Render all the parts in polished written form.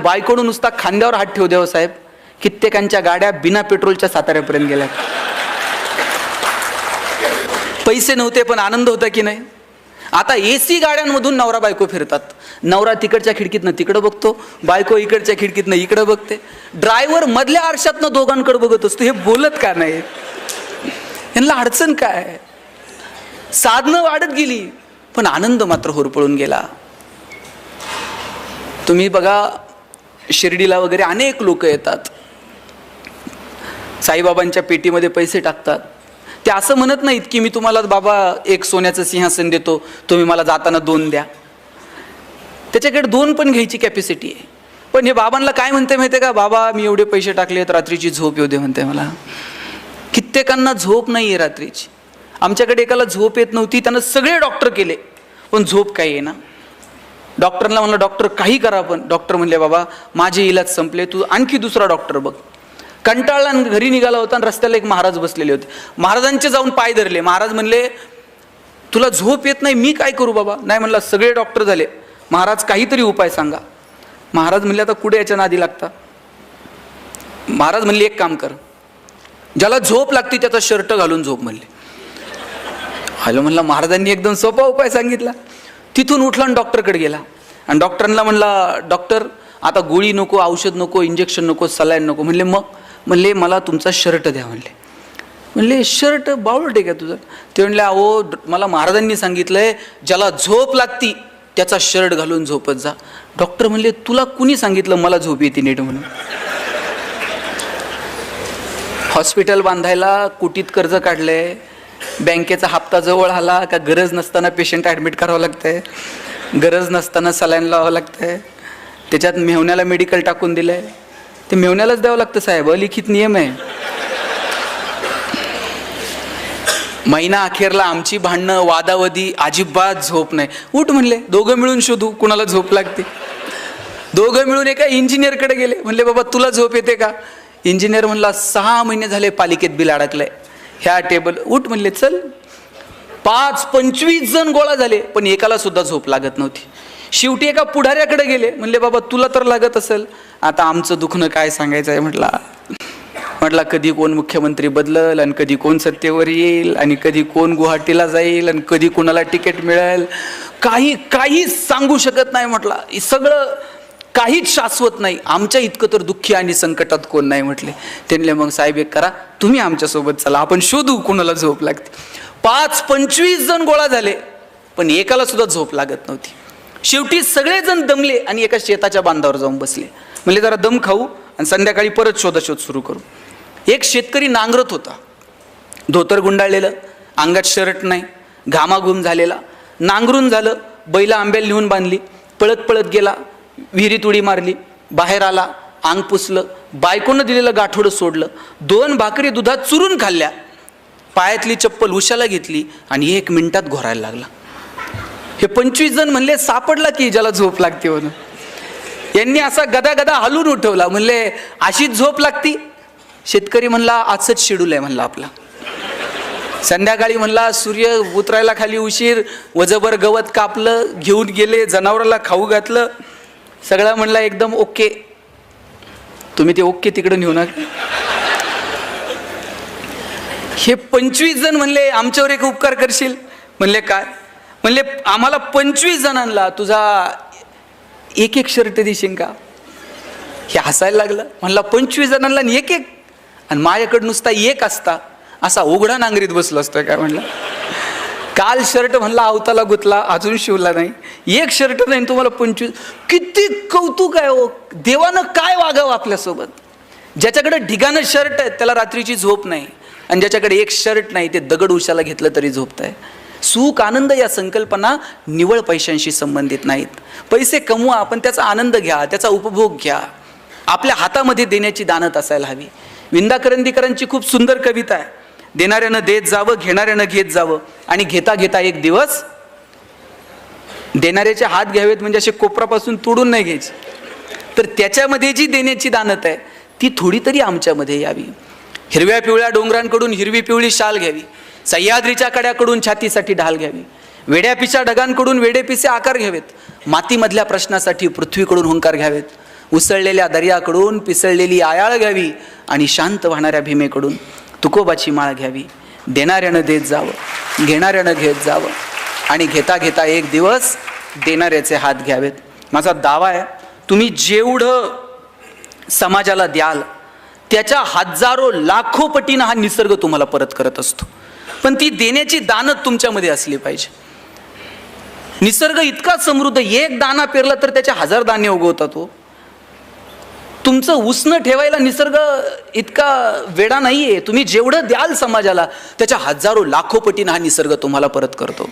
बायकोनं नुसता खांद्यावर हात ठेवू द्यावं साहेब, कित्येकांच्या गाड्या बिना पेट्रोलच्या साताऱ्यापर्यंत गेल्या. पैसे नव्हते पण आनंद होता की नाही. आता AC गाड्यांमधून नवरा बायको फिरतात. नवरा तिकडच्या खिडकीतनं तिकडं बघतो, बायको इकडच्या खिडकीतनं इकडं बघते. ड्रायव्हर मधल्या आरशातनं दोघांकडे बघत असतो. हे बोलत का नाही? यांना अडचण काय? साधनं वाढत गेली पण आनंद मात्र होरपळून गेला. तुम्ही बघा, शिर्डीला वगैरे अनेक लोक येतात, साईबाबांच्या पेटीमध्ये पैसे टाकतात. ते असं म्हणत नाहीत की मी तुम्हाला बाबा एक सोन्याचं सिंहासन देतो, तुम्ही मला जाताना 2 द्या. त्याच्याकडे 2 पण घ्यायची कॅपॅसिटी आहे. पण हे बाबांना काय म्हणते माहिती आहे का? बाबा मी एवढे पैसे टाकलेत, रात्रीची झोप येऊ दे म्हणते मला. कित्येकांना झोप नाही आहे रात्रीची. आमच्याकडे एकाला झोप येत नव्हती, त्यानं सगळे डॉक्टर केले पण झोप काही येईना. डॉक्टरला म्हणलं डॉक्टर काही करा, पण डॉक्टर म्हणले बाबा माझे इलाज संपले, तू आणखी दुसरा डॉक्टर बघ. कंटाळला आणि घरी निघाला होता आणि रस्त्याला एक महाराज बसलेले होते. महाराजांचे जाऊन पाय धरले. महाराज म्हणले तुला झोप येत नाही, मी काय करू बाबा? नाही म्हणला सगळे डॉक्टर झाले, महाराज काहीतरी उपाय सांगा. महाराज म्हणले आता कुठे याच्या नादी लागता? महाराज म्हणले एक काम कर, ज्याला झोप लागते त्याचा शर्ट घालून झोप म्हणले. हॅलो म्हणला, महाराजांनी एकदम सोपा उपाय सांगितला. तिथून उठला आणि डॉक्टरकडे गेला आणि डॉक्टरांना म्हणला डॉक्टर आता गोळी नको, औषध नको, इंजेक्शन नको, सलाईन नको. म्हणले मग? म्हणले मला तुमचा शर्ट द्या म्हणले. म्हणले शर्ट बावळट आहे का तुझं? ते म्हणले अहो मला महाराजांनी सांगितलंय ज्याला झोप लागती त्याचा शर्ट घालून झोपत जा. डॉक्टर म्हणले तुला कुणी सांगितलं मला झोप येते नीट म्हणून? हॉस्पिटल बांधायला कोटीत कर्ज काढलंय, बँकेचा हप्ता जवळ आला का गरज नसताना पेशंट ॲडमिट करावं लागतंय, गरज नसताना सलाईन लावावं लागतंय, त्याच्यात मेहुण्याला मेडिकल टाकून दिलंय, ते मेहुण्यालाच द्यावं लागतं साहेब, अलिखित नियम आहे. महिना अखेरला आमची भांडणं वादावधी, अजिबात झोप नाही. उठ म्हणले दोघं मिळून शोधू कुणाला झोप लागते. दोघं मिळून एका इंजिनियरकडे गेले. म्हणले बाबा तुला झोप येते का? इंजिनियर म्हणला 6 महिने झाले पालिकेत बिल अडकलंय, ह्या टेबल. उठ म्हणले चल. 25 जण गोळा झाले पण एकाला सुद्धा झोप लागत नव्हती. शेवटी एका पुढाऱ्याकडे गेले. म्हणले बाबा तुला तर लागत असेल, आता आमचं दुखणं काय सांगायचं आहे म्हटला कधी कोण मुख्यमंत्री बदलल आणि कधी कोण सत्तेवर येईल आणि कधी कोण गुवाहाटीला जाईल आणि कधी कोणाला तिकीट मिळेल, काही सांगू शकत नाही म्हटला. सगळं काहीच शाश्वत नाही. आमच्या इतकं तर दुःखी आणि संकटात कोण नाही म्हटले. त्यांनी मग साहेब एक करा, तुम्ही आमच्यासोबत चला, आपण शोधू कोणाला झोप लागते. 25 जण गोळा झाले पण एकाला सुद्धा झोप लागत नव्हती. शेवटी सगळेजण दमले आणि एका शेताच्या बांधावर जाऊन बसले. म्हणले जरा दम खाऊ आणि संध्याकाळी परत शोधाशोध सुरू करू. एक शेतकरी नांगरत होता, धोतर गुंडाळलेलं, अंगात शर्ट नाही, घामाघूम झालेला. नांगरून झालं, बैला आंब्याला नेऊन बांधली, पळत पळत गेला, विहिरीत उडी मारली, बाहेर आला, अंग पुसलं, बायकोनं दिलेलं गाठोडं सोडलं, 2 भाकरी दुधात चुरून खाल्ल्या, पायातली चप्पल उशाला घेतली आणि 1 मिनिटात घोरायला लागला. हे 25 जण म्हणले सापडला की ज्याला झोप लागते म्हणून. यांनी असा गदा गदा हलून उठवला. म्हणले अशीच झोप लागती? शेतकरी म्हणला आजच शेड्यूल आहे म्हणला आपला. संध्याकाळी म्हणला सूर्य उतरायला खाली उशीर, वजभर गवत कापलं, घेऊन गेले, जनावराला खाऊ घातलं, सगळं म्हणला एकदम ओके. तुम्ही ते ओके तिकडे नेऊ नका. हे 25 जण म्हणले आमच्यावर एक उपकार करशील? म्हणले काय? म्हणले आम्हाला 25 जणांना तुझा एक शर्ट देशील का? हे हसायला लागलं. म्हणला 25 जणांना एक आणि माझ्याकडे नुसता एक असता असा उघडा नांगरीत बसलो असतोय काय? म्हणला काल शर्ट म्हणला अवताला गुतला, अजून शिवला नाही, एक शर्ट नाही तुम्हाला 25. किती कौतुक आहे हो. देवानं काय वागावं आपल्यासोबत. ज्याच्याकडे ढिगानं शर्ट आहे त्याला रात्रीची झोप नाही आणि ज्याच्याकडे एक शर्ट नाही ते दगड उशाला घेतलं तरी झोपतंय. सुख आनंद या संकल्पना निवळ पैशांशी संबंधित नाहीत. पैसे कमवा पण त्याचा आनंद घ्या, त्याचा उपभोग घ्या. आपल्या हातामध्ये देण्याची दानत असायला हवी. विंदा करंदीकरांची खूप सुंदर कविता आहे. देणाऱ्यानं देत जावं, घेणाऱ्यानं घेत जावं आणि घेता घेता एक दिवस देणाऱ्याचे हात घ्यावेत, म्हणजे असे कोपरापासून तोडून नाही घ्यायचे, तर त्याच्यामध्ये जी देण्याची दानत आहे ती थोडी तरी आमच्यामध्ये यावी. हिरव्या पिवळ्या डोंगरांकडून हिरवी पिवळी शाल घ्यावी, सह्याद्रीच्या कड्याकडून छातीसाठी ढाल घ्यावी, वेड्यापिच्या ढगांकडून वेडेपिसे आकार घ्यावेत, मातीमधल्या प्रश्नासाठी पृथ्वीकडून हुंकार घ्यावेत, उसळलेल्या दर्याकडून पिसळलेली आयाळ घ्यावी आणि शांत वाहणाऱ्या भीमेकडून तुकोबाची माळ घ्यावी. देणाऱ्यानं देत जावं, घेणाऱ्यानं घेत जावं आणि घेता घेता एक दिवस देणाऱ्याचे हात घ्यावेत. माझा दावा आहे, तुम्ही जेवढं समाजाला द्याल त्याच्या हजारो लाखो पटीनं हा निसर्ग तुम्हाला परत करत असतो. पण ती देण्याची दानत तुमच्यामध्ये असली पाहिजे. निसर्ग इतका समृद्ध, एक दाना पेरला तर त्याचे 1000 दाणे उगवतात. तुमचं उसनं ठेवायला निसर्ग इतका वेडा नाहीये. तुम्ही जेवढं द्याल समाजाला त्याच्या हजारो लाखो पटीनं हा निसर्ग तुम्हाला परत करतो.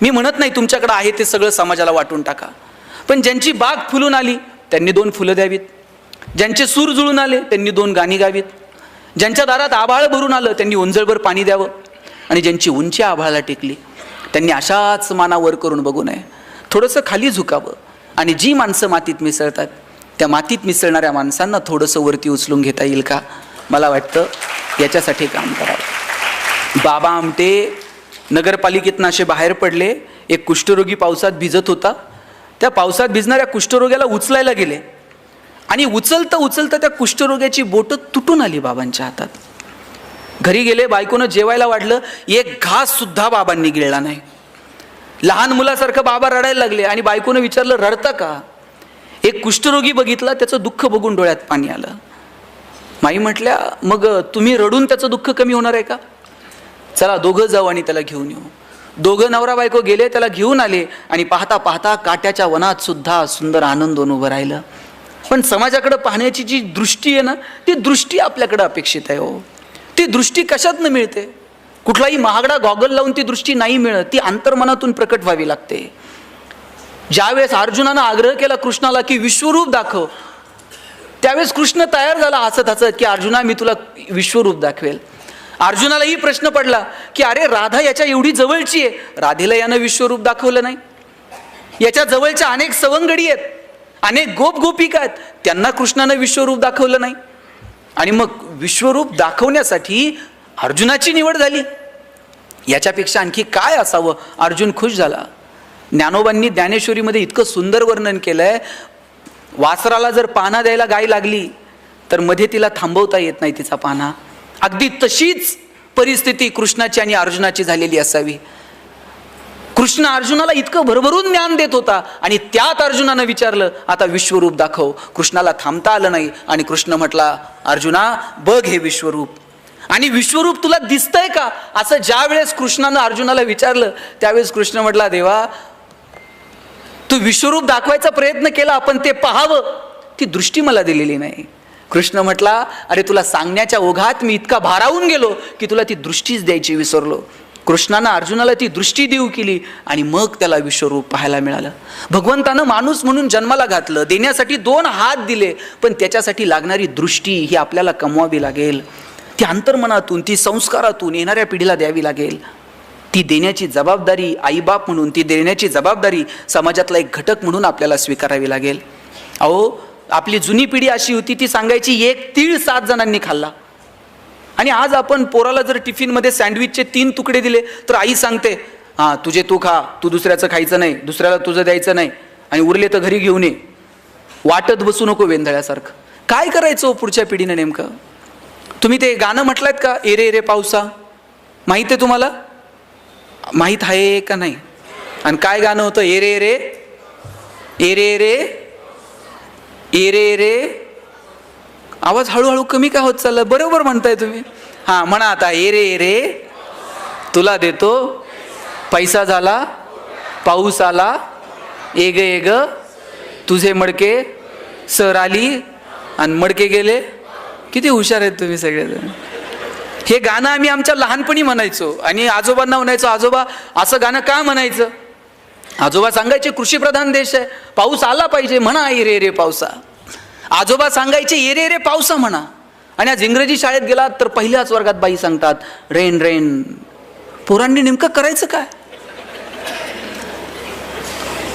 मी म्हणत नाही तुमच्याकडे आहे ते सगळं समाजाला वाटून टाका, पण ज्यांची बाग फुलून आली त्यांनी 2 फुलं द्यावीत, ज्यांचे सूर जुळून आले त्यांनी 2 गाणी गावीत, ज्यांच्या दारात आभाळ भरून आलं त्यांनी ओंजळभर पाणी द्यावं, आणि ज्यांची उंची आभाळाला टेकली त्यांनी अशाच मानावर करून बघू नये, थोडंसं खाली झुकावं. आणि जी माणसं मातीत मिसळतात त्या मातीत मिसळणाऱ्या माणसांना थोडंसं वरती उचलून घेता येईल का? मला वाटतं याच्यासाठी काम करावं. बाबा आमटे नगरपालिकेतनं असे बाहेर पडले. एक कुष्ठरोगी पावसात भिजत होता. त्या पावसात भिजणाऱ्या कुष्ठरोग्याला उचलायला गेले आणि उचलता उचलता त्या कुष्ठरोग्याची बोटं तुटून आली बाबांच्या हातात. घरी गेले, बायकोनं जेवायला वाढलं, एक घास सुद्धा बाबांनी गिळला नाही. लहान मुलासारखं बाबा रडायला लागले आणि बायकोनं विचारलं, रडता का? एक कुष्ठरोगी बघितला, त्याचं दुःख बघून डोळ्यात पाणी आलं. माई म्हटल्या, मग तुम्ही रडून त्याचं दुःख कमी होणार आहे का? चला दोघं जाऊ आणि त्याला घेऊन येऊ. दोघं नवरा बायको गेले, त्याला घेऊन आले आणि पाहता पाहता काट्याच्या वनात सुद्धा सुंदर आनंदोन उभं राहिलं. पण समाजाकडे पाहण्याची जी दृष्टी आहे ना, ती दृष्टी आपल्याकडे अपेक्षित आहे. हो, ती दृष्टी कशातनं मिळते? कुठलाही महागडा गॉगल लावून ती दृष्टी नाही मिळत, ती अंतर्मनातून प्रकट व्हावी लागते. ज्यावेळेस अर्जुनानं आग्रह केला कृष्णाला की विश्वरूप दाखव, त्यावेळेस कृष्ण तयार झाला हसत हसत की अर्जुना मी तुला विश्वरूप दाखवेल. अर्जुनालाही प्रश्न पडला की अरे राधा याच्या एवढी जवळची आहे, राधेला यानं विश्वरूप दाखवलं नाही. याच्या जवळच्या अनेक सवंगडी आहेत, अनेक गोप गोपिका आहेत, त्यांना कृष्णानं विश्वरूप दाखवलं नाही. आणि मग विश्वरूप दाखवण्यासाठी अर्जुनाची निवड झाली. याच्यापेक्षा आणखी काय असावं? अर्जुन खुश झाला. ज्ञानोबांनी ज्ञानेश्वरीमध्ये इतकं सुंदर वर्णन केलंय, वासराला जर पाना द्यायला गाय लागली तर मध्ये तिला थांबवता येत नाही तिचा पाना. अगदी तशीच परिस्थिती कृष्णाची आणि अर्जुनाची झालेली असावी. कृष्ण अर्जुनाला इतकं भरभरून ज्ञान देत होता आणि त्यात अर्जुनानं विचारलं आता विश्वरूप दाखव. कृष्णाला थांबता आलं नाही आणि कृष्ण म्हटला, अर्जुना बघ हे विश्वरूप. आणि विश्वरूप तुला दिसतंय का? असं ज्या वेळेस कृष्णानं अर्जुनाला विचारलं त्यावेळेस कृष्ण म्हटला, देवा तू विश्वरूप दाखवायचा प्रयत्न केला, पण ते पाहावं ती दृष्टी मला दिलेली नाही. कृष्ण म्हटला, अरे तुला सांगण्याच्या ओघात मी इतका भारावून गेलो की तुला ती दृष्टीच द्यायची विसरलो. कृष्णानं अर्जुनाला ती दृष्टी देऊ केली आणि मग त्याला विश्वरूप पाहायला मिळालं. भगवंतानं माणूस म्हणून जन्माला घातलं, देण्यासाठी 2 हात दिले, पण त्याच्यासाठी लागणारी दृष्टी ही आपल्याला कमवावी लागेल. ती अंतर्मनातून, ती संस्कारातून येणाऱ्या पिढीला द्यावी लागेल. ती देण्याची जबाबदारी आईबाप म्हणून, ती देण्याची जबाबदारी समाजातला एक घटक म्हणून आपल्याला स्वीकारावी लागेल. अहो आपली जुनी पिढी अशी होती, ती सांगायची 1 तीळ 7 जणांनी खाल्ला. आणि आज आपण पोराला जर टिफिनमध्ये सँडविचचे 3 तुकडे दिले तर आई सांगते, हां तुझे तू खा, तू दुसऱ्याचं खायचं नाही, दुसऱ्याला तुझं द्यायचं नाही, आणि उरले तर घरी घेऊन ये, वाटत बसू नको वेंधळ्यासारखं. काय करायचं पुढच्या पिढीनं नेमकं? तुम्ही ते गाणं म्हटलंत का, एरे एरे पावसा? माहीत आहे तुम्हाला? माहीत आहे का नाही? आणि काय गाणं होतं? Array array array array array array. आवाज हळूहळू कमी का होत चालला? बरोबर म्हणताय तुम्ही. हां म्हणा आता, एरे एरे तुला देतो पैसा झाला पाऊस आला, एग एग तुझे मडके सर आली आणि मडके गेले. किती हुशार आहेत तुम्ही सगळेजण. हे गाणं आम्ही आमच्या लहानपणी म्हणायचो आणि आजोबांना म्हणायचो, आजोबा असं गाणं का म्हणायचं? आजोबा सांगायचे कृषीप्रधान देश आहे, पाऊस आला पाहिजे, म्हणा एरे एरे पावसा. आजोबा सांगायचे एरे एरे पावसा म्हणा. आणि आज इंग्रजी शाळेत गेलात तर पहिल्याच वर्गात बाई सांगतात रेन रेन. पोरांनी नेमकं करायचं काय?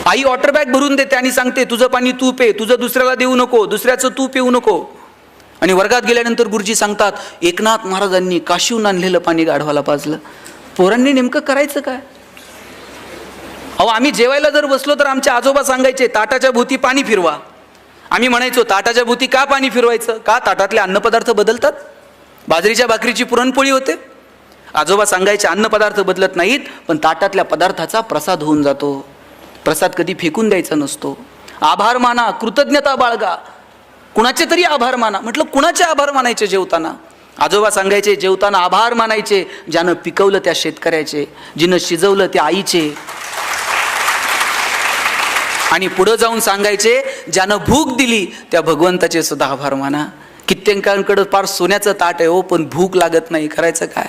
आई वॉटर बॅग भरून देते आणि सांगते तुझं पाणी तू पे, तुझं दुसऱ्याला देऊ नको, दुसऱ्याचं तू पिऊ नको. आणि वर्गात गेल्यानंतर गुरुजी सांगतात एकनाथ महाराजांनी काशीहून आणलेलं पाणी गाढवाला पाजलं. पोरांनी नेमकं करायचं काय? अहो आम्ही जेवायला जर बसलो तर आमचे आजोबा सांगायचे ताटाच्या भोवती पाणी फिरवा. आम्ही म्हणायचो ताटाच्या भोवती का पाणी फिरवायचं, का ताटातले अन्नपदार्थ बदलतात, बाजरीच्या भाकरीची पुरणपोळी होते. आजोबा सांगायचे अन्नपदार्थ बदलत नाहीत, पण ताटातल्या पदार्थाचा प्रसाद होऊन जातो. प्रसाद कधी फेकून द्यायचा नसतो. आभार माना, कृतज्ञता बाळगा, कुणाचे तरी आभार माना. म्हटलं कुणाचे आभार मानायचे जेवताना? आजोबा सांगायचे जेवताना आभार मानायचे ज्यानं पिकवलं त्या शेतकऱ्याचे, जिनं शिजवलं त्या आईचे. आणि पुढे जाऊन सांगायचे ज्यानं भूक दिली त्या भगवंताचे सुद्धा आभार माना. कित्येकांकडे फार सोन्याचं ताट आहे हो, पण भूक लागत नाही, करायचं काय?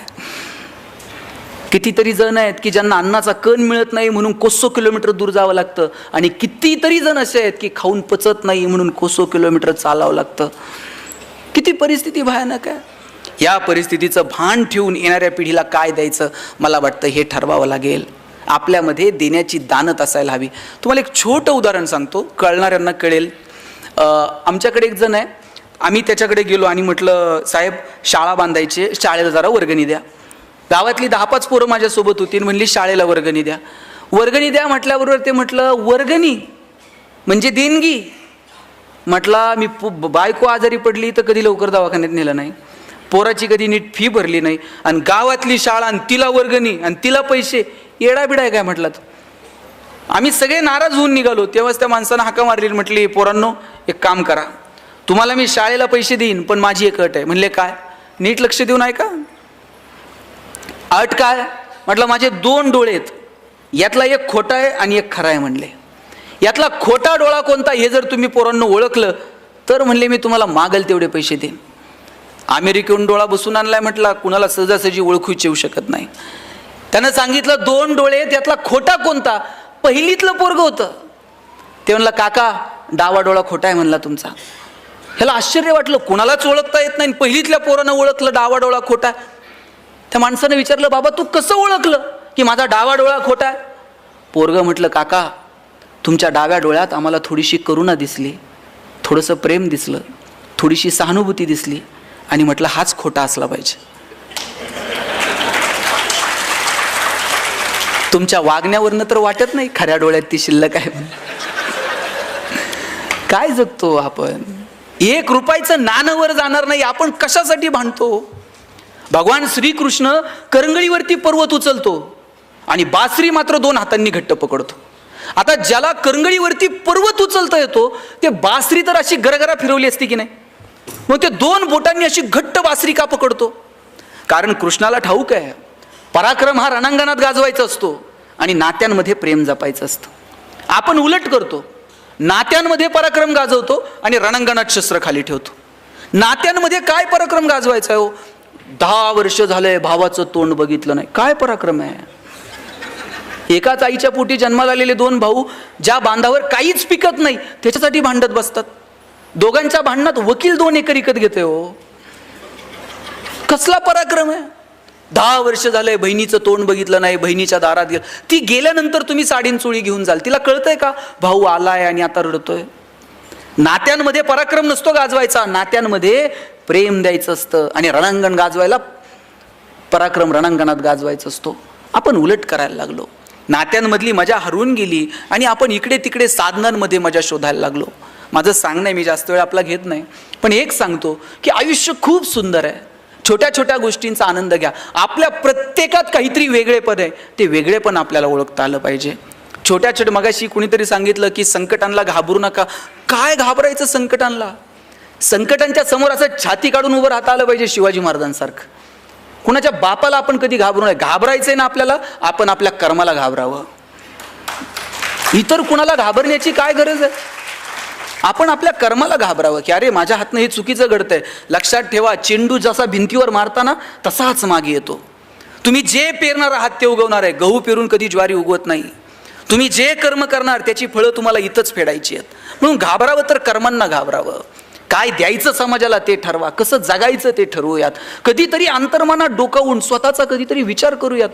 कितीतरी जण आहेत की ज्यांना अन्नाचा कण मिळत नाही म्हणून कोसो किलोमीटर दूर जावं लागतं, आणि कितीतरी जण असे आहेत की खाऊन पचत नाही म्हणून कोसो किलोमीटर चालावं लागतं. किती परिस्थिती भयानक आहे. या परिस्थितीचं भान ठेवून येणाऱ्या पिढीला काय द्यायचं मला वाटतं हे ठरवावं लागेल. आपल्यामध्ये देण्याची दानत असायला हवी. तुम्हाला एक छोटं उदाहरण सांगतो, कळणाऱ्यांना कळेल. आमच्याकडे एक जण आहे, आम्ही त्याच्याकडे गेलो आणि म्हटलं साहेब शाळा बांधायची, शाळेला जरा वर्गणी द्या. गावातली 10-5 पोरं माझ्यासोबत होती, म्हणली शाळेला वर्गणी द्या. वर्गणी द्या म्हटल्याबरोबर ते म्हटलं वर्गणी म्हणजे देणगी. म्हटला मी बायको आजारी पडली तर कधी लवकर दवाखान्यात नेलं नाही, पोराची कधी नीट फी भरली नाही, आणि गावातली शाळा आणि तिला वर्गणी आणि तिला पैसे, येडाबिडा आहे काय म्हटलं. आम्ही सगळे नाराज होऊन निघालो. तेव्हाच त्या माणसानं हाका मारली, म्हटली पोरांनो एक काम करा, तुम्हाला मी शाळेला पैसे देईन पण माझी एक अट आहे. म्हणले काय? नीट लक्ष देऊन ऐका. अट काय? म्हटलं माझे 2 डोळे आहेत, यातला एक खोटा आहे आणि एक खरा आहे. म्हणले यातला खोटा डोळा कोणता हे जर तुम्ही पोरांनो ओळखलं तर म्हणले मी तुम्हाला मागेल तेवढे पैसे देईन. अमेरिकेहून डोळा बसून आणलाय म्हटला, कुणाला सहजासहजी ओळखूच येऊ शकत नाही. त्यानं सांगितलं 2 डोळे आहेत, यातला खोटा कोणता? पहिलीतलं पोरग होतं. ते म्हणलं काका डावा डोळा खोटा आहे म्हणला तुमचा. ह्याला आश्चर्य वाटलं, कुणालाच ओळखता येत नाही, पहिलीतल्या पोरानं ओळखलं डावा डोळा खोटा. त्या माणसानं विचारलं बाबा तू कसं ओळखलं की माझा डावा डोळा खोटा आहे? पोरग म्हटलं काका तुमच्या डाव्या डोळ्यात आम्हाला थोडीशी करुणा दिसली, थोडंसं प्रेम दिसलं, थोडीशी सहानुभूती दिसली, आणि म्हटलं हाच खोटा असला पाहिजे. तुमच्या वागण्यावरनं तर वाटत नाही खऱ्या डोळ्यात ती शिल्लक आहे. काय जगतो आपण? 1 रुपयाचं नाणं वर जाणार नाही, आपण कशासाठी भांडतो? भगवान श्रीकृष्ण करंगळीवरती पर्वत उचलतो आणि बासरी मात्र 2 हातांनी घट्ट पकडतो. आता ज्याला करंगळीवरती पर्वत उचलता येतो ते बासरी तर अशी गरगरा फिरवली असती की नाही, मग ते 2 बोटांनी अशी घट्ट बासरी का पकडतो? कारण कृष्णाला ठाऊक आहे पराक्रम हा रणांगणात गाजवायचा असतो आणि नात्यांमध्ये प्रेम जपायचं असतं. आपण उलट करतो, नात्यांमध्ये पराक्रम गाजवतो आणि रणांगणात शस्त्र खाली ठेवतो. नात्यांमध्ये काय पराक्रम गाजवायचा आहे हो? 10 वर्ष झालंय भावाचं तोंड बघितलं नाही, काय पराक्रम आहे? एकाच आईच्या पोटी जन्माला आलेले 2 भाऊ ज्या बांधावर काहीच पिकत नाही त्याच्यासाठी भांडत बसतात. दोघांच्या भांडणात वकील 2 एकर विकत घेते हो. कसला पराक्रम आहे? 10 वर्ष झालंय बहिणीचं तोंड बघितलं नाही, बहिणीच्या दारात गेलं. ती गेल्यानंतर तुम्ही साडीन चोळी घेऊन जाल, तिला कळतंय का भाऊ आलाय आणि आता रडतोय? नात्यांमध्ये पराक्रम नसतो गाजवायचा, नात्यांमध्ये प्रेम द्यायचं असतं आणि रणांगण गाजवायला पराक्रम रणांगणात गाजवायचं असतो. आपण उलट करायला लागलो, नात्यांमधली मजा हरवून गेली आणि आपण इकडे तिकडे साधनांमध्ये मजा शोधायला लागलो. माझं सांगणं आहे, मी जास्त वेळ आपला घेत नाही, पण एक सांगतो की आयुष्य खूप सुंदर आहे. छोट्या छोट्या गोष्टींचा आनंद घ्या. आपल्या प्रत्येकात काहीतरी वेगळेपण आहे, ते वेगळेपण आपल्याला ओळखता आलं पाहिजे. छोट्या छोट्या मगाशी कुणीतरी सांगितलं की संकटांना घाबरू नका. काय घाबरायचं संकटांना? संकटांच्या समोर असं छाती काढून उभं राहता आलं पाहिजे शिवाजी महाराजांसारखं. कुणाच्या बापाला आपण कधी घाबरू नये. घाबरायचंय ना आपल्याला, आपण आपल्या कर्माला घाबरावं. इतर कुणाला घाबरण्याची काय गरज आहे? आपण आपल्या कर्माला घाबरावं की अरे माझ्या हातनं हे चुकीचं घडतंय. लक्षात ठेवा, चेंडू जसा भिंतीवर मारताना तसाच मागे येतो. तुम्ही जे पेरणार आहात ते उगवणार आहे. गहू पेरून कधी ज्वारी उगवत नाही. तुम्ही जे कर्म करणार त्याची फळं तुम्हाला इथंच फेडायची आहेत. म्हणून घाबरावं तर कर्मांना घाबरावं. काय द्यायचं समाजाला ते ठरवा, कसं जगायचं ते ठरवूयात. कधीतरी अंतर्मनात डोकावून स्वतःचा कधीतरी विचार करूया.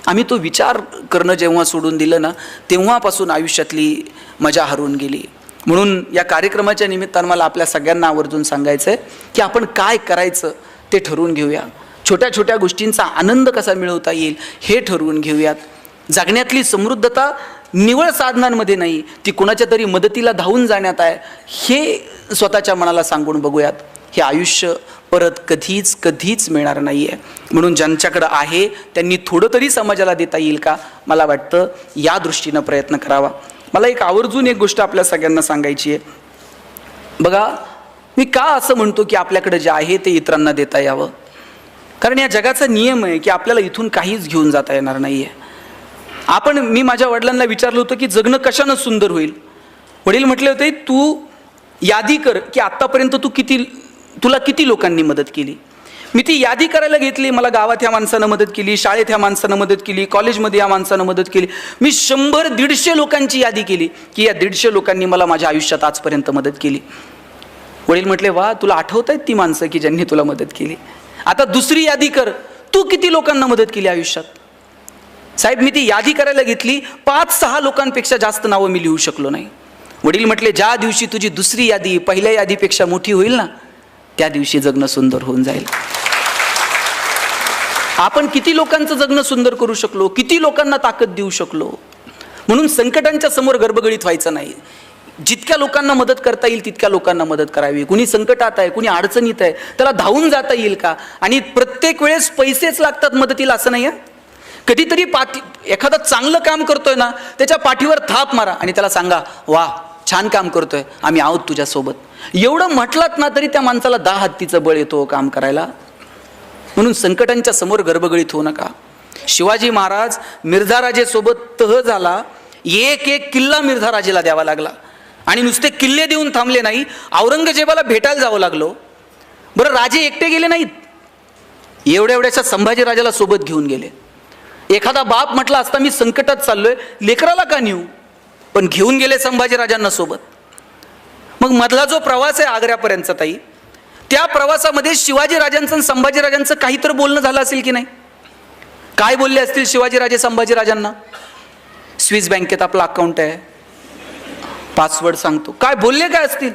आम्ही तो विचार करणं जेव्हा सोडून दिलं ना, तेव्हापासून आयुष्यातली मजा हरवून गेली. म्हणून या कार्यक्रमाच्या निमित्तानं मला आपल्या सगळ्यांना आवर्जून सांगायचं आहे की आपण काय करायचं ते ठरवून घेऊया. छोट्या छोट्या गोष्टींचा आनंद कसा मिळवता येईल हे ठरवून घेऊयात. जगण्यातली समृद्धता निवळ साधनांमध्ये नाही, ती कोणाच्या तरी मदतीला धावून जाण्यात आहे, हे स्वतःच्या मनाला सांगून बघूयात. हे आयुष्य परत कधीच कधीच मिळणार नाही आहे. म्हणून ज्यांच्याकडं आहे त्यांनी थोडं तरी समाजाला देता येईल का, मला वाटतं या दृष्टीनं प्रयत्न करावा. मला एक आवर्जून एक गोष्ट आपल्या सगळ्यांना सांगायची आहे. बघा, मी का असं म्हणतो की आपल्याकडे जे आहे ते इतरांना देता यावं, कारण या जगाचा नियम आहे की आपल्याला इथून काहीच घेऊन जाता येणार नाही आहे. मी माझ्या वडिलांना विचारलं होतं की जगणं कशानं सुंदर होईल. वडील म्हटले होते, तू यादी कर की आत्तापर्यंत तुला किती लोकांनी मदत केली. मी ती यादी करायला घेतली. मला गावात ह्या माणसानं मदत केली, शाळेत ह्या माणसानं मदत केली, कॉलेजमध्ये या माणसानं मदत केली. मी 100-150 लोकांची यादी केली की या 150 लोकांनी मला माझ्या आयुष्यात आजपर्यंत मदत केली. वडील म्हटले, वा, तुला आठवत आहेत ती माणसं की ज्यांनी तुला मदत केली. आता दुसरी यादी कर, तू किती लोकांना मदत केली आयुष्यात. साहेब, मी ती यादी करायला घेतली, 5-6 लोकांपेक्षा जास्त नावं मी लिहू शकलो नाही. वडील म्हटले, ज्या दिवशी तुझी दुसरी यादी पहिल्या यादीपेक्षा मोठी होईल ना, त्या दिवशी जगणं सुंदर होऊन जाईल. आपण किती लोकांचं जगणं सुंदर करू शकलो, किती लोकांना ताकद देऊ शकलो. म्हणून संकटांच्या समोर गडबडीत व्हायचं नाही. जितक्या लोकांना मदत करता येईल तितक्या लोकांना मदत करावी. कुणी संकटात आहे, कुणी अडचणीत आहे, त्याला धावून जाता येईल का. आणि प्रत्येक वेळेस पैसेच लागतात मदतीला असं नाही आहे. कधीतरी एखादं चांगलं काम करतोय ना, त्याच्या पाठीवर थाप मारा आणि त्याला सांगा, वा, छान काम करतोय, आम्ही आहोत तुझ्यासोबत. एवढं म्हटलात ना तरी त्या माणसाला 10 हत्तीचं बळ येतो काम करायला. म्हणून संकटांच्या समोर गडबडीत होऊ नका. शिवाजी महाराज मिर्झाराजेसोबत तह झाला, एक किल्ला मिर्झाराजेला द्यावा लागला. आणि नुसते किल्ले देऊन थांबले नाही, औरंगजेबाला भेटायला जावं लागलो. बरं, राजे एकटे गेले नाहीत, एवढ्याशा संभाजीराजाला सोबत घेऊन गेले. एखादा बाप म्हटला असता, मी संकटात चाललोय, लेकराला का नेऊ, पण घेऊन गेले संभाजीराजांना सोबत. मग मधला जो प्रवास आहे आग्र्यापर्यंतचा ताई, त्या प्रवासामध्ये शिवाजीराजांचं आणि संभाजीराजांचं काहीतरी बोलणं झालं असेल की नाही. काय बोलले असतील शिवाजीराजे संभाजीराजांना. स्विस बँकेत आपलं अकाउंट आहे, पासवर्ड सांगतो. काय बोलले काय असतील.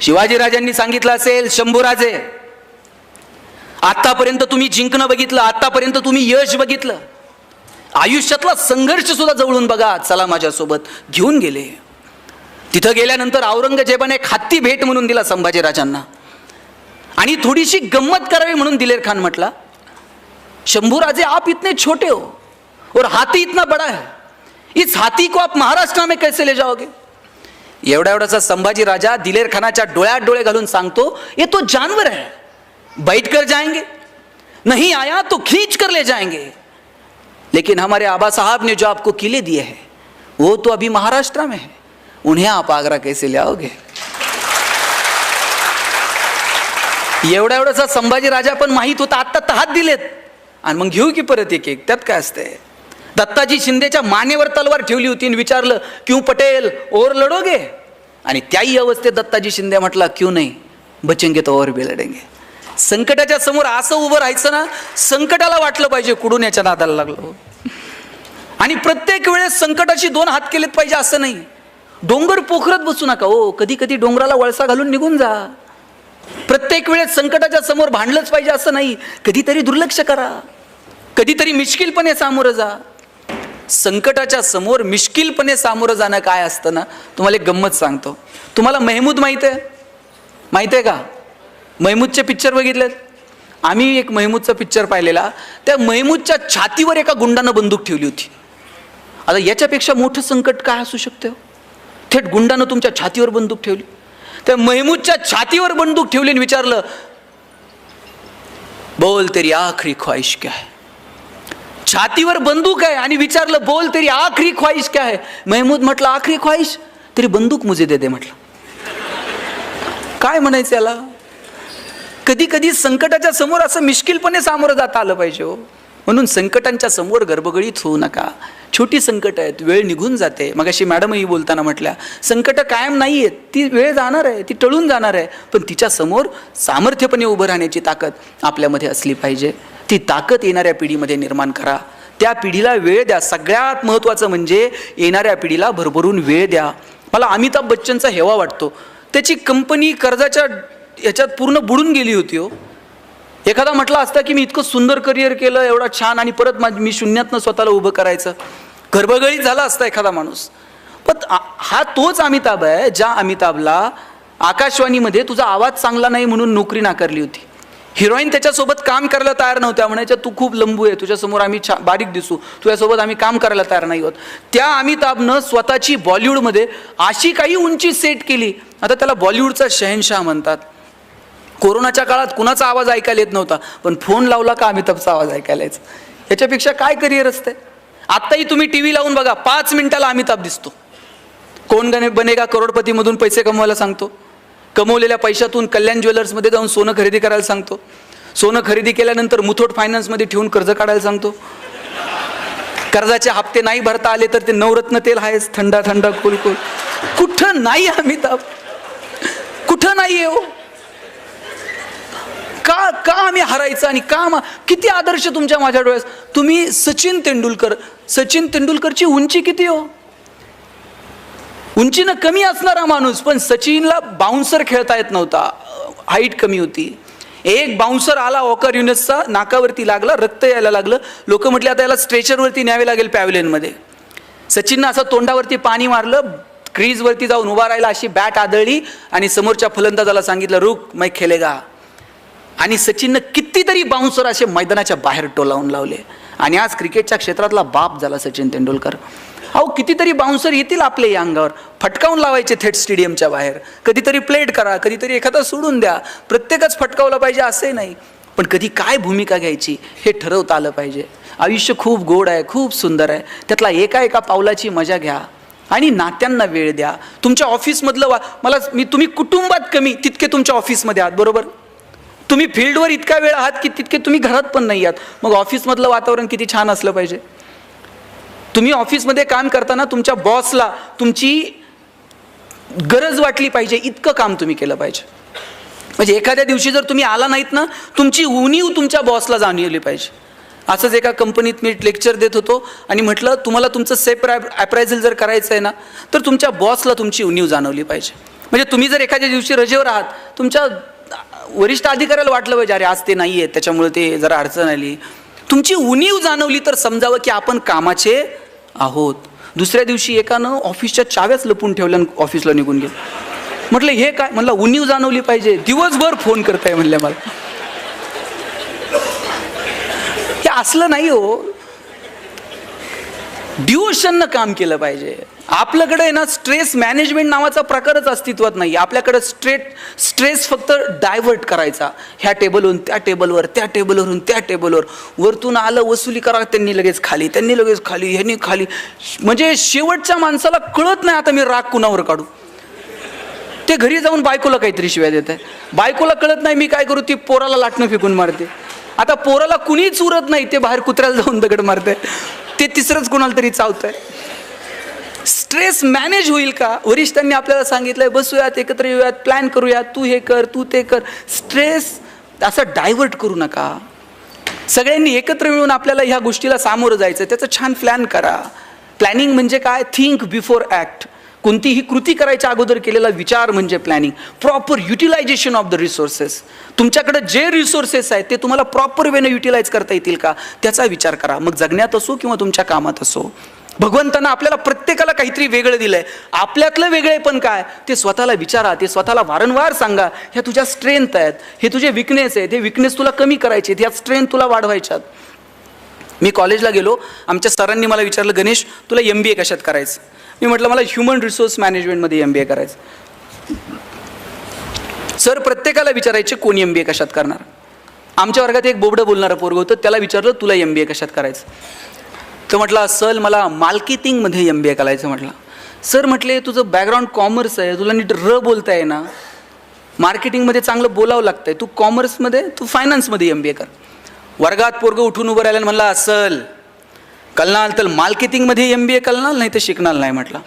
शिवाजीराजांनी सांगितलं असेल, शंभूराजे, आतापर्यंत तुम्ही जिंकणं बघितलं, आतापर्यंत तुम्ही यश बघितलं, आयुष्यातला संघर्ष सुद्धा जवळून बघा, चला माझ्यासोबत. घेऊन गेले. तिथं गेल्यानंतर औरंगजेबाने एक हत्ती भेट म्हणून दिला संभाजीराजांना. आणि थोडीशी गंमत करावी म्हणून दिलेर खान म्हटला, शंभूराजे, आप इतने छोटे हो और हाथी इतना बड़ा है, इस हाथी को आप महाराष्ट्र में कैसे ले जाओगे. एवढासा संभाजी राजा दिलेर खानाच्या डोळ्यात डोळे घालून सांगतो, ये तो जानवर है, बैठ कर जाएंगे, नहीं आया तो खींच कर ले जाएंगे, लेकिन हमारे आबा साहब ने जो आपको किले दिए हैं वो तो अभी महाराष्ट्र में है, उन्हें आप आगरा कैसे ले आओगे. एवढासा संभाजी राजा पण माहित होता, आत्ता तहात दिलेत आणि मग घेऊ की परत एक एक, त्यात काय असतंय. दत्ताजी शिंदेच्या मानेवर तलवार ठेवली होती आणि विचारलं, क्यों पटेल और लढोगे. आणि त्याही अवस्थेत दत्ताजी शिंदे म्हटला, क्यों नाही, बचेंगे तो और भी लढेंगे. संकटाच्या समोर असं उभं राहायचं ना, संकटाला वाटलं पाहिजे कुडून याच्या नादाला लागलो. आणि प्रत्येक वेळेस संकटाशी 2 हात केलेत पाहिजे असं नाही. डोंगर पोखरत बसू नका हो, कधी कधी डोंगराला वळसा घालून निघून जा. प्रत्येक वेळेस संकटाच्या समोर भांडलंच पाहिजे असं नाही. कधीतरी दुर्लक्ष करा, कधीतरी मिश्किलपणे सामोरं जा. संकटाच्या समोर मिश्किलपणे सामोरं जाणं काय असतं ना, तुम्हाला एक गंमत सांगतो. तुम्हाला महमूद माहित आहे का. महमूदचे पिक्चर बघितलेत. आम्ही एक महमूदचा पिक्चर पाहिलेला. त्या महमूदच्या छातीवर एका गुंडानं बंदूक ठेवली होती. आता याच्यापेक्षा मोठं संकट काय असू शकतं. थेट गुंडानं तुमच्या छातीवर बंदूक ठेवली. त्या महमूदच्या छातीवर बंदूक ठेवली आणि विचारलं, बोल तेरी आखरी ख्वाहिश क्या है. छातीवर बंदूक आहे आणि विचारलं, बोल तेरी आखरी ख्वाहिश क्या है. महमूद म्हटलं, आखरी ख्वाहिश तेरी बंदूक मुझे दे दे म्हटलं. काय म्हणायचं याला. कधी कधी संकटाच्या समोर असं मिश्किलपणे सामोरं जाता आलं पाहिजे हो. म्हणून संकटांच्या समोर गडबडीत होऊ नका. छोटी संकट आहेत, वेळ निघून जाते. मगाशी मॅडमही बोलताना म्हटल्या, संकट कायम नाही आहेत, ती वेळ जाणार आहे, ती टळून जाणार आहे. पण तिच्या समोर सामर्थ्यपणे उभं राहण्याची ताकद आपल्यामध्ये असली पाहिजे. ती ताकद येणाऱ्या पिढीमध्ये निर्माण करा. त्या पिढीला वेळ द्या. सगळ्यात महत्त्वाचं म्हणजे येणाऱ्या पिढीला भरभरून वेळ द्या. मला अमिताभ बच्चनचा हेवा वाटतो. त्याची कंपनी कर्जाच्या याच्यात पूर्ण बुडून गेली होती हो. एखादा म्हटला असता की मी इतकं सुंदर करिअर केलं, एवढा छान, आणि परत मी शून्यातनं स्वतःला उभं करायचं. गर्भगळीत झाला असता एखादा माणूस. पण हा तोच अमिताभ आहे ज्या अमिताभला आकाशवाणीमध्ये तुझा आवाज चांगला नाही म्हणून नोकरी नाकारली होती. हिरोईन त्याच्यासोबत काम करायला तयार नव्हत्या, म्हणायच्या तू खूप लंबू आहे, तुझ्यासमोर आम्ही बारीक दिसू, तुझ्यासोबत आम्ही काम करायला तयार नाही होत. त्या अमिताभनं स्वतःची बॉलिवूडमध्ये अशी काही उंची सेट केली, आता त्याला बॉलिवूडचा शहनशाह म्हणतात. कोरोनाच्या काळात कुणाचा आवाज ऐकायला येत नव्हता, पण फोन लावला का अमिताभचा आवाज ऐकायला यायचा. याच्यापेक्षा काय करिअर असते. आत्ताही तुम्ही टीव्ही लावून बघा, 5 मिनिटाला अमिताभ दिसतो. कोण बनेगा करोडपती मधून पैसे कमवायला सांगतो, कमवलेल्या पैशातून कल्याण ज्वेलर्समध्ये जाऊन सोनं खरेदी करायला सांगतो, सोनं खरेदी केल्यानंतर मुथूट फायनान्समध्ये ठेवून कर्ज काढायला सांगतो, कर्जाचे हप्ते नाही भरता आले तर ते नवरत्न तेल आहेच, थंडा थंडा कुल कुल. कुठं नाही अमिताभ, कुठं नाही हो. का का आम्ही हरायचं आणि का किती आदर्श तुमच्या माझ्या डोळ्यात. तुम्ही सचिन तेंडुलकरची उंची किती हो. उंचीनं कमी असणारा माणूस, पण सचिनला बाउन्सर खेळता येत नव्हता, हाईट कमी होती. एक बाउन्सर आला वॉकर युनिसचा, नाकावरती लागला, रक्त यायला लागलं. लोक म्हटले आता याला स्ट्रेचरवरती न्यावे लागेल पॅव्हलियनमध्ये. सचिननं असं तोंडावरती पाणी मारलं, क्रीजवरती जाऊन उभा राहिला, अशी बॅट आदळली आणि समोरच्या फलंदाजाला सांगितलं रुक मै खेलेगा. आणि सचिननं कितीतरी बाउन्सर असे मैदानाच्या बाहेर टोलावून लावले आणि आज क्रिकेटच्या क्षेत्रातला बाप झाला सचिन तेंडुलकर. अहो कितीतरी बाउन्सर येतील आपल्या या अंगावर, फटकावून लावायचे थेट स्टेडियमच्या बाहेर. कधीतरी प्लेट करा, कधीतरी एखादा सोडून द्या, प्रत्येकच फटकावलं पाहिजे असे नाही. पण कधी काय भूमिका घ्यायची हे ठरवता आलं पाहिजे. आयुष्य खूप गोड आहे, खूप सुंदर आहे, त्यातला एका एका पावलाची मजा घ्या आणि नात्यांना वेळ द्या. तुमच्या ऑफिसमधलं तुम्ही कुटुंबात कमी तितके तुमच्या ऑफिसमध्ये आहात, बरोबर. तुम्ही फील्डवर इतका वेळ आहात की तितके तुम्ही घरात पण नाही आहात. मग ऑफिसमधलं वातावरण किती छान असलं पाहिजे. तुम्ही ऑफिसमध्ये काम करताना तुमच्या बॉसला तुमची गरज वाटली पाहिजे इतकं काम तुम्ही केलं पाहिजे. म्हणजे एखाद्या दिवशी जर तुम्ही आला नाहीत ना, तुमची उणीव तुमच्या बॉसला जाणवली पाहिजे. असंच एका कंपनीत मी लेक्चर देत होतो आणि म्हटलं तुम्हाला तुमचं सेल्फ अप्रायझल जर करायचं आहे ना, तर तुमच्या बॉसला तुमची उणीव जाणवली पाहिजे. म्हणजे तुम्ही जर एखाद्या दिवशी रजेवर आहात, तुमच्या वरिष्ठ अधिकाऱ्याला वाटलं पाहिजे अरे आज ते नाही आहेत त्याच्यामुळे ते जरा अडचण आली. तुमची उणीव जाणवली तर समजावं की आपण कामाचे आहोत. दुसऱ्या दिवशी एकानं ऑफिसच्या चाव्याच लपून ठेवल्या ऑफिसला निघून गेलं. म्हटलं हे काय, म्हणलं उणीव जाणवली पाहिजे, दिवसभर फोन करताय म्हणल्या मला. हे असलं नाही हो, डिवोशननं काम केलं पाहिजे. आपल्याकडे ना स्ट्रेस मॅनेजमेंट नावाचा प्रकारच अस्तित्वात नाही. आपल्याकडे स्ट्रेस फक्त डायव्हर्ट करायचा, ह्या टेबलवरून त्या टेबलवर, त्या टेबलवरून त्या टेबलवर, वरतून आलं वसुली करा, त्यांनी लगेच खाली, ह्यांनी खाली. म्हणजे शेवटच्या माणसाला कळत नाही आता मी राग कुणावर काढू. ते घरी जाऊन बायकोला काहीतरी शिव्या देत आहे, बायकोला कळत नाही मी काय करू, ती पोराला लाटणं फेकून मारते. आता पोराला कुणीच उरत नाही, ते बाहेर कुत्र्याला जाऊन दगड मारते, ते तिसरंच कुणाला तरी चावतंय. स्ट्रेस मॅनेज होईल का. वरिष्ठांनी आपल्याला सांगितलंय बसूयात, एकत्र येऊयात, प्लॅन करूयात, तू हे कर, तू ते कर. स्ट्रेस असं डायव्हर्ट करू नका. सगळ्यांनी एकत्र मिळून आपल्याला ह्या गोष्टीला सामोरं जायचं, त्याचं छान प्लॅन करा. प्लॅनिंग म्हणजे काय, थिंक बिफोर ॲक्ट. कोणतीही कृती करायच्या अगोदर केलेला विचार म्हणजे planning. Proper utilization of the resources. तुमच्याकडे जे रिसोर्सेस आहेत ते तुम्हाला प्रॉपर वेनं युटिलाइज करता येतील का त्याचा विचार करा. मग जगण्यात असो किंवा तुमच्या कामात असो. भगवंतानं आपल्याला प्रत्येकाला काहीतरी वेगळं दिलंय. आपल्यातलं वेगळे पण काय ते स्वतःला विचारा, ते स्वतःला वारंवार सांगा. ह्या तुझ्या स्ट्रेंथ आहेत, हे तुझे विकनेस आहेत, हे विकनेस तुला कमी करायचे आहेत, ह्या स्ट्रेंथ तुला वाढवायच्यात. मी कॉलेजला गेलो, आमच्या सरांनी मला विचारलं गणेश तुला MBA कशात करायचं. मी म्हटलं मला ह्युमन रिसोर्स मॅनेजमेंटमध्ये MBA करायचं. सर प्रत्येकाला विचारायचे कोण MBA कशात करणार. आमच्या वर्गात एक बोबडं बोलणारं पोरगं होतं, त्याला विचारलं तुला MBA कशात करायचं. तर म्हटलं सर मला मार्केटिंगमध्ये MBA करायचं. म्हटलं सर म्हटले तुझं बॅकग्राऊंड कॉमर्स आहे, तुला नीट बोलता आहे ना, मार्केटिंगमध्ये चांगलं बोलावं लागतंय, तू कॉमर्समध्ये तू फायनान्समध्ये MBA कर. वर्गात पोरगं उठून उभं राहिलं म्हणला असल कलनाल तर मार्केटिंगमध्ये MBA कलनाल नाही तर शिकणार नाही. म्हटलं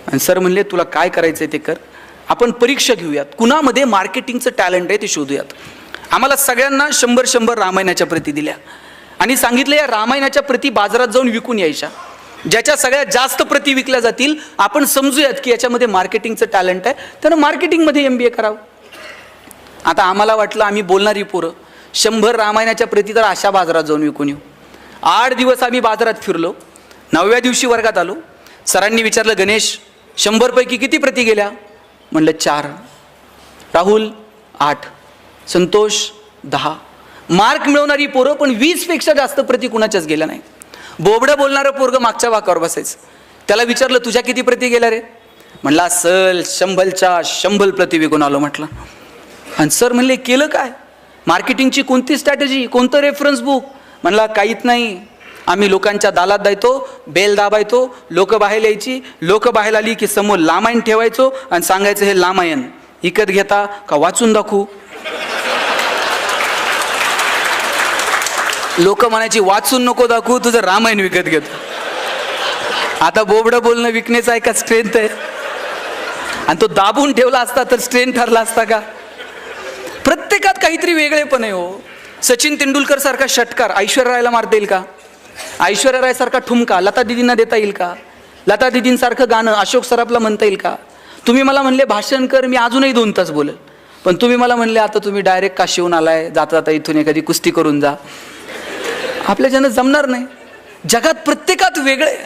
आणि सर म्हणले तुला काय करायचं आहे ते कर, आपण परीक्षा घेऊयात, कुणामध्ये मार्केटिंगचं टॅलेंट आहे ते शोधूयात. आम्हाला सगळ्यांना 100 रामायणाच्या प्रती दिल्या आणि सांगितलं या रामायणाच्या प्रती बाजारात जाऊन विकून यायच्या. ज्याच्या सगळ्यात जास्त प्रती विकल्या जातील आपण समजूयात की याच्यामध्ये मार्केटिंगचं टॅलेंट आहे, त्यानं मार्केटिंगमध्ये MBA करावं. आता आम्हाला वाटलं आम्ही बोलणारी पोरं 100 रामायणाच्या प्रती तर अशा बाजारात जाऊन विकून येऊ. 8 दिवस आम्ही बाजारात फिरलो. 9व्या दिवशी वर्गात आलो. सरांनी विचारलं, गणेश 100 पैकी किती प्रती गेल्या? म्हणलं 4. राहुल 8, संतोष 10. मार्क मिळवणारी पोरं पण 20 पेक्षा जास्त प्रती कुणाच्याच गेल्या नाही. बोबडं बोलणारं पोरगं मागच्या वाकावर बसायचं. त्याला विचारलं, तुझ्या किती प्रती गेल्या रे? म्हणला, सल 100च्या 100 प्रती विकून आलो म्हटलं. आणि सर म्हणले, केलं काय? मार्केटिंगची कोणती स्ट्रॅटेजी, कोणतं रेफरन्स बुक? म्हणला, काहीच नाही. आम्ही लोकांच्या दालात द्यायचो, बेल दाबायचो, लोक बाहेर यायची, लोक बाहेर आली की समोर लामायण ठेवायचो आणि सांगायचं, हे लामायण विकत घेता का वाचून दाखवू? लोक म्हणायची, वाचून नको दाखवू, तुझं रामायण विकत घेतो. आता बोबडं बोलणं विकनेस आहे का स्ट्रेंथ आहे? आणि तो दाबून ठेवला असता तर स्ट्रेंथ ठरला असता का? प्रत्येकात काहीतरी वेगळेपण आहे हो. सचिन तेंडुलकर सारखा षटकार ऐश्वर्या रायला मारता येईल का? ऐश्वर्या राय सारखा ठुमका लता दिदींना देता येईल का? लता दिदींसारखं गाणं अशोक सराफला म्हणता येईल का? तुम्ही मला म्हणले भाषण कर, मी अजूनही 2 तास बोलेल. पण तुम्ही मला म्हणले, आता तुम्ही डायरेक्ट काशीहून आलाय, जाता जाता इथून एखादी कुस्ती करून जा. आपल्याच्यानं जमणार नाही. जगात प्रत्येकात वेगळे.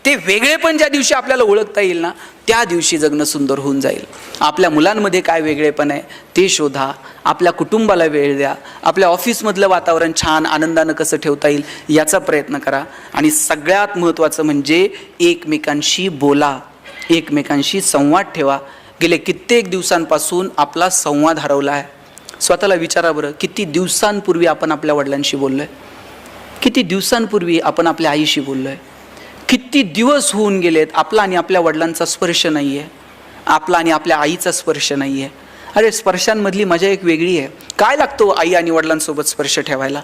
ते वेगळे पण ज्या दिवशी आपल्याला ओळखता येईल ना, त्या दिवशी जगणं सुंदर होऊन जाईल. आपल्या मुलांमध्ये काय वेगळेपण आहे ते शोधा. आपल्या कुटुंबाला वेळ द्या. आपल्या ऑफिसमधलं वातावरण छान आनंदानं कसं ठेवता येईल याचा प्रयत्न करा. आणि सगळ्यात महत्त्वाचं म्हणजे एकमेकांशी बोला, एकमेकांशी संवाद ठेवा. गेले कित्येक दिवसांपासून आपला संवाद हरवला आहे. स्वतःला विचारा बरं, किती दिवसांपूर्वी आपण आपल्या वडिलांशी बोललो आहे? किती दिवसांपूर्वी आपण आपल्या आईशी बोललो आहे? किती दिवस होऊन गेलेत आपला आणि आपल्या वडिलांचा स्पर्श नाही आहे, आपला आणि आपल्या आईचा स्पर्श नाही आहे. अरे स्पर्शांमधली मजा एक वेगळी आहे. काय लागतो आई आणि वडिलांसोबत स्पर्श ठेवायला?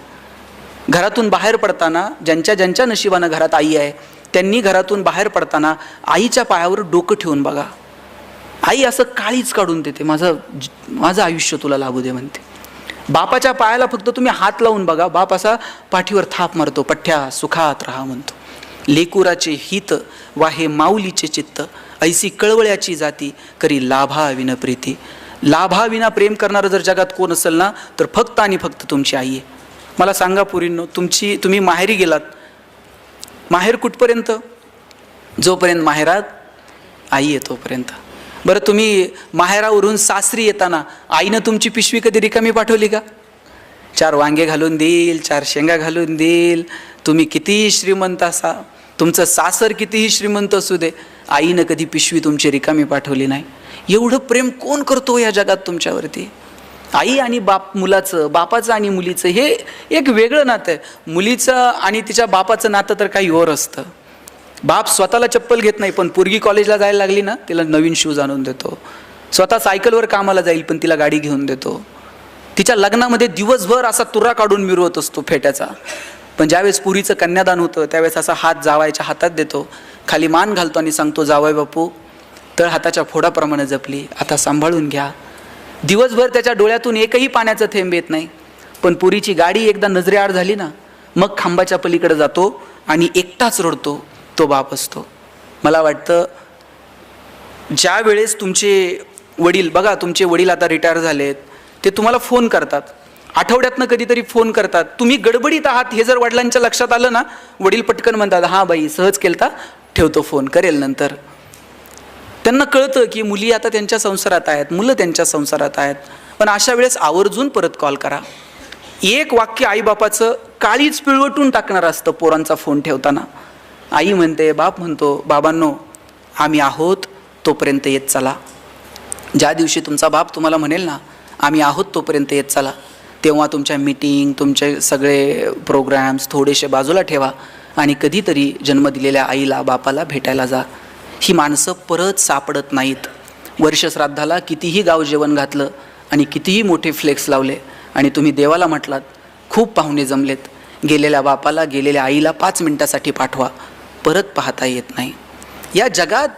घरातून बाहेर पडताना ज्यांच्या ज्यांच्या नशिबानं घरात आई आहे त्यांनी घरातून बाहेर पडताना आईच्या पायावर डोकं ठेवून बघा. आई असं काळीच काढून देते, माझं आयुष्य तुला लाभू दे म्हणते. बापाच्या पायाला फक्त तुम्ही हात लावून बघा, बाप असा पाठीवर थाप मारतो, पठ्ठ्या सुखात राहा म्हणतो. लेकुराचे हित वाहे माऊलीचे चित्त, ऐसी कळवळ्याची जाती करी लाभा विन प्रीती. लाभा विना प्रेम करणारं जर जगात कोण असेल ना, तर फक्त आणि फक्त तुमची आई आहे. मला सांगा पोरींनो, तुम्ही माहेरी गेलात, माहेर कुठपर्यंत? जोपर्यंत माहेरात आई आहे तोपर्यंत. बरं, तुम्ही माहेरावरून सासरी येताना आईनं तुमची पिशवी कधी रिकामी पाठवली का? 4 वांगे घालून देईल, 4 शेंगा घालून देईल. तुम्ही कितीही श्रीमंत असा, तुमचं सासर कितीही श्रीमंत असू दे, आईनं कधी पिशवी तुमची रिकामी पाठवली नाही. एवढं प्रेम कोण करतो या जगात तुमच्यावरती? आई आणि बाप मुलाचं, बापाचं आणि मुलीचं हे एक वेगळं नातं आहे. मुलीचं आणि तिच्या बापाचं नातं तर काही और असतं. बाप स्वतःला चप्पल घेत नाही, पण पोरगी कॉलेजला जायला लागली ना, तिला नवीन शूज आणून देतो. स्वतः सायकलवर कामाला जाईल, पण तिला गाडी घेऊन देतो. तिच्या लग्नामध्ये दिवसभर असा तुरा काढून मिरवत असतो फेट्याचा. पण ज्यावेळेस पुरीचं कन्यादान होतं त्यावेळेस असा हात जावायच्या हातात देतो, खाली मान घालतो आणि सांगतो, जावई बापू तळ हाताच्या फोडाप्रमाणे जपली, आता सांभाळून घ्या. दिवसभर त्याच्या डोळ्यातून एकही पाण्याचं थेंब येत नाही. पण पुरीची गाडी एकदा नजरेआड झाली ना, मग खांबाच्या पलीकडे जातो आणि एकटाच रडतो. तो बाप असतो. मला वाटतं ज्या वेळेस तुमचे वडील, बघा तुमचे वडील आता रिटायर झालेत, ते तुम्हाला फोन करतात, आठवड्यातनं कधीतरी फोन करतात. तुम्ही गडबडीत आहात हे जर वडिलांच्या लक्षात आलं ना, वडील पटकन म्हणतात, हां बाई सहज केलता, ठेवतो फोन, करेल नंतर. त्यांना कळतं की मुली आता त्यांच्या संसारात आहेत, मुलं त्यांच्या संसारात आहेत. पण अशा वेळेस आवर्जून परत कॉल करा. एक वाक्य आईबापाचं काळीच पिळवटून टाकणार असतं पोरांचा फोन ठेवताना. आई म्हणते, बाप म्हणतो, बाबांनो आम्ही आहोत तोपर्यंत येत चला. ज्या दिवशी तुमचा बाप तुम्हाला म्हणेल ना, आम्ही आहोत तोपर्यंत येत चला, तेव्हा तुमच्या मीटिंग, तुमचे सगळे प्रोग्राम्स थोडेसे बाजूला ठेवा आणि कधीतरी जन्म दिलेल्या आईला बापाला भेटायला जा. ही माणसं परत सापडत नाहीत. वर्षश्राद्धाला कितीही गाव जेवण घातलं आणि कितीही मोठे फ्लेक्स लावले आणि तुम्ही देवाला म्हटलात, खूप पाहुणे जमलेत, गेलेल्या बापाला, गेलेल्या आईला 5 मिनिटासाठी पाठवा, परत पाहता येत नाही. या जगात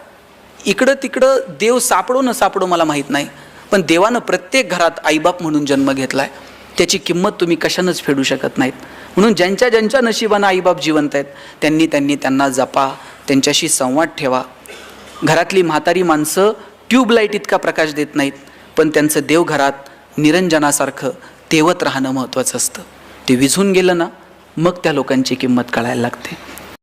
इकडं तिकडं देव सापडो न सापडो मला माहीत नाही, पण देवानं प्रत्येक घरात आईबाप म्हणून जन्म घेतला आहे. त्याची किंमत तुम्ही कशानंच फेडू शकत नाहीत. म्हणून ज्यांच्या ज्यांच्या नशिबानं आईबाप जिवंत आहेत त्यांना जपा, त्यांच्याशी संवाद ठेवा. घरातली म्हातारी माणसं ट्यूबलाईट इतका प्रकाश देत नाहीत, पण त्यांचं देव घरात निरंजनासारखं तेवत राहणं महत्त्वाचं असतं. ते विझून गेलं ना, मग त्या लोकांची किंमत कळायला लागते.